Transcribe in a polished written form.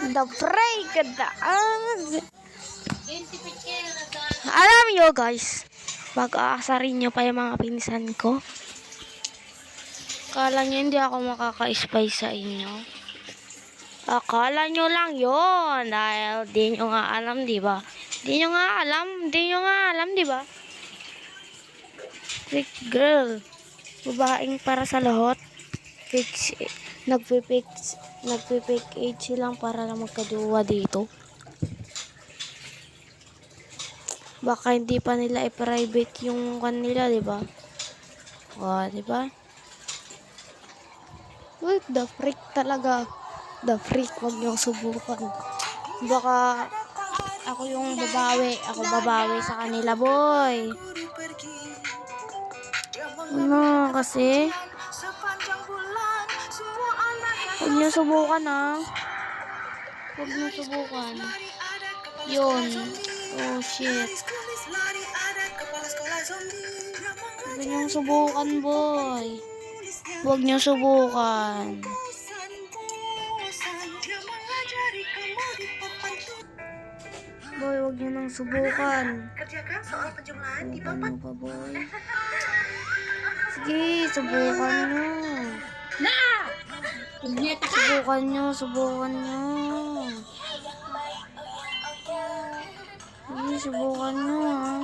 The break daan. Alam nyo guys, pag-aasarin nyo pa yung mga pinsan ko. Akala nyo hindi ako makaka-spy sa inyo. Akala nyo lang yon dahil di nyo nga alam, di ba? Di nyo nga alam, di ba? Trick girl. Babaeng para sa lahat. Nagpipik age lang para lang magkaduwa dito. Baka hindi pa nila i-private yung kanila, di ba? O, di ba? What the freak talaga. The freak, wag niyong subukan. Baka ako yung babawi. Ako babawi sa kanila, boy. Ano kasi? Huwag niyo subukan, ha? Huwag niyo subukan. Yun. Oh, shit. Huwag niyo subukan, boy. Huwag niyo subukan. Boy, huwag niyo nang subukan. Kerjakan soal penjumlahan di papan. Ano pa, boy? Sige, subukan nyo. Subukan nyo. Sige, subukan nyo, ha.